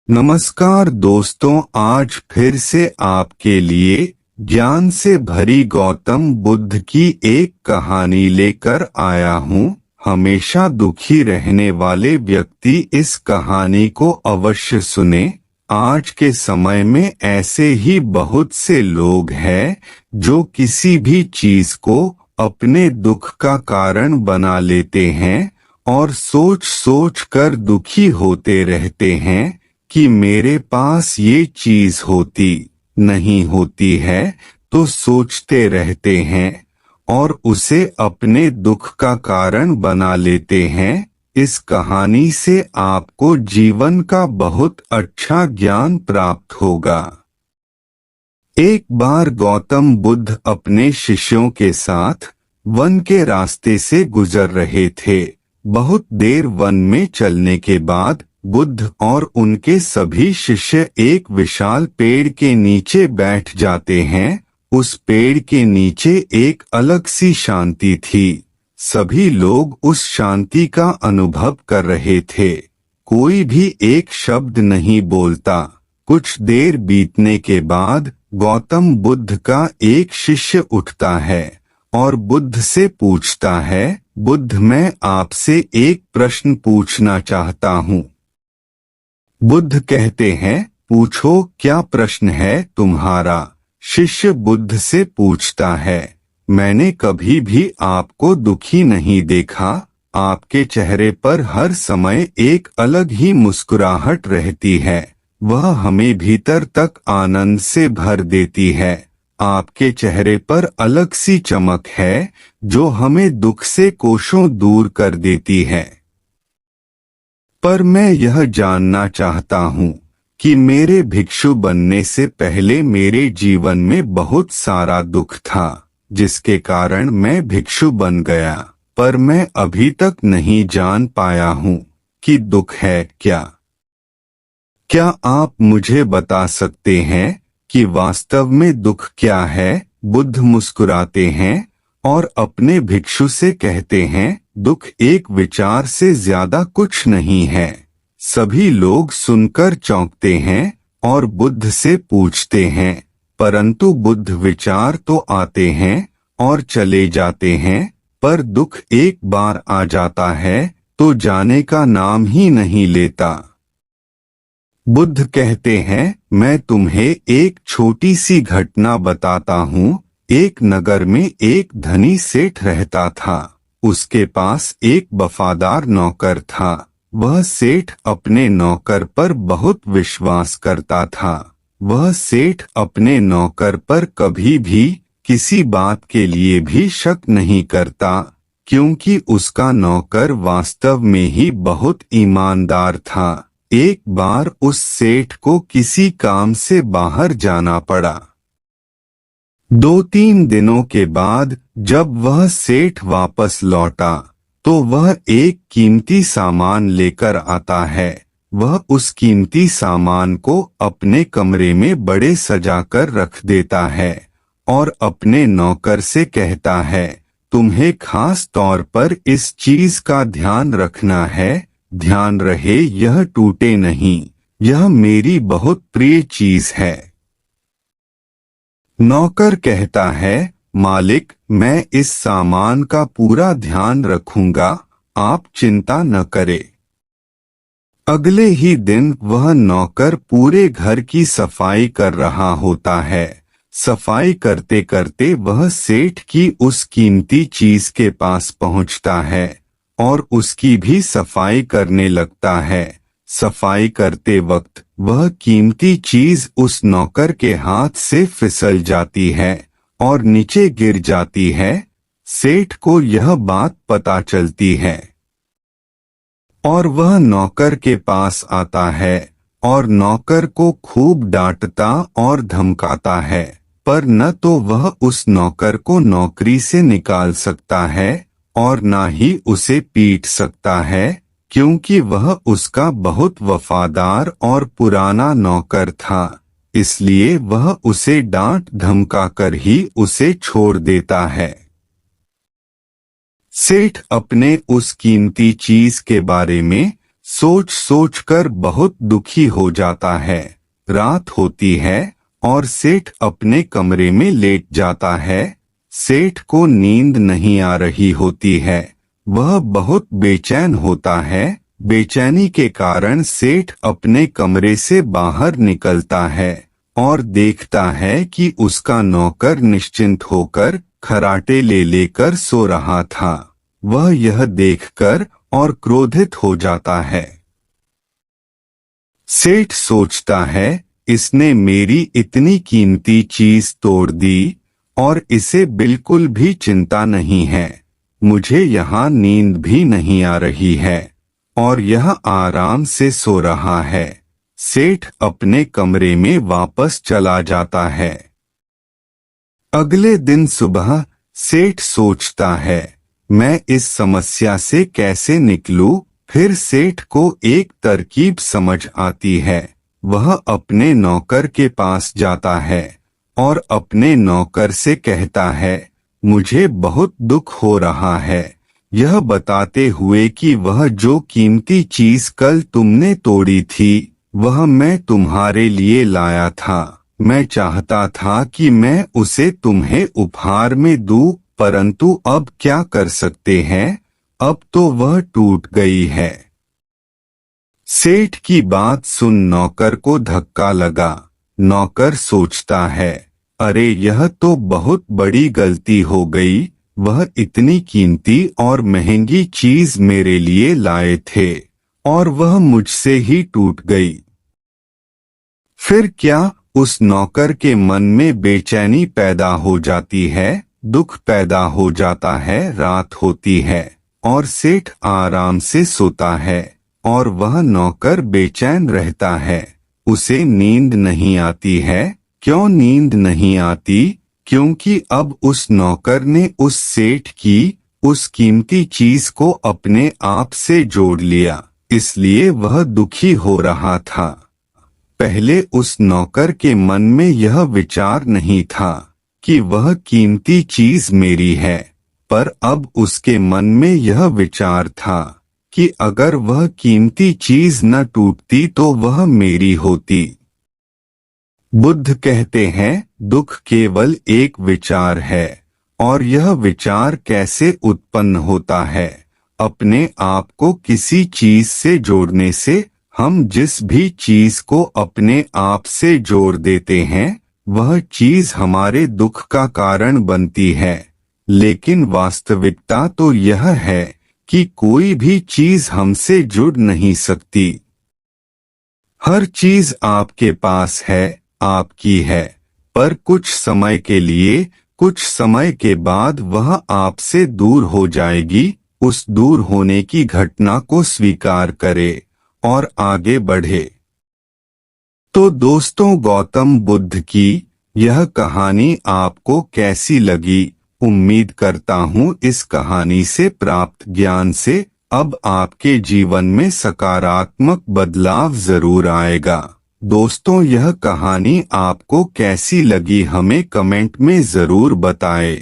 नमस्कार दोस्तों, आज फिर से आपके लिए ज्ञान से भरी गौतम बुद्ध की एक कहानी लेकर आया हूँ। हमेशा दुखी रहने वाले व्यक्ति इस कहानी को अवश्य सुने। आज के समय में ऐसे ही बहुत से लोग हैं जो किसी भी चीज को अपने दुख का कारण बना लेते हैं और सोच सोच कर दुखी होते रहते हैं कि मेरे पास ये चीज होती नहीं होती है, तो सोचते रहते हैं और उसे अपने दुख का कारण बना लेते हैं। इस कहानी से आपको जीवन का बहुत अच्छा ज्ञान प्राप्त होगा। एक बार गौतम बुद्ध अपने शिष्यों के साथ वन के रास्ते से गुजर रहे थे। बहुत देर वन में चलने के बाद बुद्ध और उनके सभी शिष्य एक विशाल पेड़ के नीचे बैठ जाते हैं। उस पेड़ के नीचे एक अलग सी शांति थी। सभी लोग उस शांति का अनुभव कर रहे थे। कोई भी एक शब्द नहीं बोलता। कुछ देर बीतने के बाद गौतम बुद्ध का एक शिष्य उठता है और बुद्ध से पूछता है, बुद्ध, मैं आपसे एक प्रश्न पूछना चाहता हूँ। बुद्ध कहते हैं, पूछो, क्या प्रश्न है तुम्हारा? शिष्य बुद्ध से पूछता है, मैंने कभी भी आपको दुखी नहीं देखा। आपके चेहरे पर हर समय एक अलग ही मुस्कुराहट रहती है, वह हमें भीतर तक आनंद से भर देती है। आपके चेहरे पर अलग सी चमक है जो हमें दुख से कोसों दूर कर देती है। पर मैं यह जानना चाहता हूँ कि मेरे भिक्षु बनने से पहले मेरे जीवन में बहुत सारा दुख था, जिसके कारण मैं भिक्षु बन गया। पर मैं अभी तक नहीं जान पाया हूँ कि दुख है क्या। क्या आप मुझे बता सकते हैं कि वास्तव में दुख क्या है? बुद्ध मुस्कुराते हैं और अपने भिक्षु से कहते हैं, दुख एक विचार से ज्यादा कुछ नहीं है। सभी लोग सुनकर चौंकते हैं और बुद्ध से पूछते हैं, परंतु बुद्ध, विचार तो आते हैं और चले जाते हैं, पर दुख एक बार आ जाता है तो जाने का नाम ही नहीं लेता। बुद्ध कहते हैं, मैं तुम्हें एक छोटी सी घटना बताता हूँ। एक नगर में एक धनी सेठ रहता था। उसके पास एक वफादार नौकर था। वह सेठ अपने नौकर पर बहुत विश्वास करता था। वह सेठ अपने नौकर पर कभी भी किसी बात के लिए भी शक नहीं करता, क्योंकि उसका नौकर वास्तव में ही बहुत ईमानदार था। एक बार उस सेठ को किसी काम से बाहर जाना पड़ा। 2-3 दिनों के बाद जब वह सेठ वापस लौटा तो वह एक कीमती सामान लेकर आता है। वह उस कीमती सामान को अपने कमरे में बड़े सजाकर रख देता है और अपने नौकर से कहता है, तुम्हें खास तौर पर इस चीज का ध्यान रखना है। ध्यान रहे यह टूटे नहीं, यह मेरी बहुत प्रिय चीज है। नौकर कहता है, मालिक, मैं इस सामान का पूरा ध्यान रखूंगा, आप चिंता न करें। अगले ही दिन वह नौकर पूरे घर की सफाई कर रहा होता है। सफाई करते करते वह सेठ की उस कीमती चीज के पास पहुंचता है और उसकी भी सफाई करने लगता है। सफाई करते वक्त वह कीमती चीज उस नौकर के हाथ से फिसल जाती है और नीचे गिर जाती है। सेठ को यह बात पता चलती है और वह नौकर के पास आता है और नौकर को खूब डांटता और धमकाता है, पर न तो वह उस नौकर को नौकरी से निकाल सकता है और ना ही उसे पीट सकता है, क्योंकि वह उसका बहुत वफादार और पुराना नौकर था। इसलिए वह उसे डांट धमका कर ही उसे छोड़ देता है। सेठ अपने उस कीमती चीज के बारे में सोच सोच कर बहुत दुखी हो जाता है। रात होती है और सेठ अपने कमरे में लेट जाता है। सेठ को नींद नहीं आ रही होती है। वह बहुत बेचैन होता है। बेचैनी के कारण सेठ अपने कमरे से बाहर निकलता है और देखता है कि उसका नौकर निश्चिंत होकर खराटे ले लेकर सो रहा था। वह यह देखकर और क्रोधित हो जाता है। सेठ सोचता है, इसने मेरी इतनी कीमती चीज तोड़ दी और इसे बिल्कुल भी चिंता नहीं है। मुझे यहाँ नींद भी नहीं आ रही है और यह आराम से सो रहा है। सेठ अपने कमरे में वापस चला जाता है। अगले दिन सुबह सेठ सोचता है, मैं इस समस्या से कैसे निकलूं? फिर सेठ को एक तरकीब समझ आती है। वह अपने नौकर के पास जाता है और अपने नौकर से कहता है, मुझे बहुत दुख हो रहा है, यह बताते हुए कि वह जो कीमती चीज कल तुमने तोड़ी थी वह मैं तुम्हारे लिए लाया था। मैं चाहता था कि मैं उसे तुम्हें उपहार में दूं, परंतु अब क्या कर सकते हैं, अब तो वह टूट गई है। सेठ की बात सुन नौकर को धक्का लगा। नौकर सोचता है, अरे यह तो बहुत बड़ी गलती हो गई। वह इतनी कीमती और महंगी चीज मेरे लिए लाए थे और वह मुझसे ही टूट गई। फिर क्या उस नौकर के मन में बेचैनी पैदा हो जाती है, दुख पैदा हो जाता है। रात होती है और सेठ आराम से सोता है और वह नौकर बेचैन रहता है। उसे नींद नहीं आती है। क्यों नींद नहीं आती? क्योंकि अब उस नौकर ने उस सेठ की उस कीमती चीज को अपने आप से जोड़ लिया, इसलिए वह दुखी हो रहा था। पहले उस नौकर के मन में यह विचार नहीं था कि वह कीमती चीज मेरी है, पर अब उसके मन में यह विचार था कि अगर वह कीमती चीज न टूटती तो वह मेरी होती। बुद्ध कहते हैं, दुख केवल एक विचार है और यह विचार कैसे उत्पन्न होता है? अपने आप को किसी चीज से जोड़ने से। हम जिस भी चीज को अपने आप से जोड़ देते हैं वह चीज हमारे दुख का कारण बनती है, लेकिन वास्तविकता तो यह है कि कोई भी चीज हमसे जुड़ नहीं सकती। हर चीज आपके पास है, आपकी है, पर कुछ समय के लिए, कुछ समय के बाद वह आपसे दूर हो जाएगी। उस दूर होने की घटना को स्वीकार करें और आगे बढ़े। तो दोस्तों, गौतम बुद्ध की यह कहानी आपको कैसी लगी? उम्मीद करता हूँ इस कहानी से प्राप्त ज्ञान से अब आपके जीवन में सकारात्मक बदलाव जरूर आएगा। दोस्तों, यह कहानी आपको कैसी लगी हमें कमेंट में जरूर बताएं।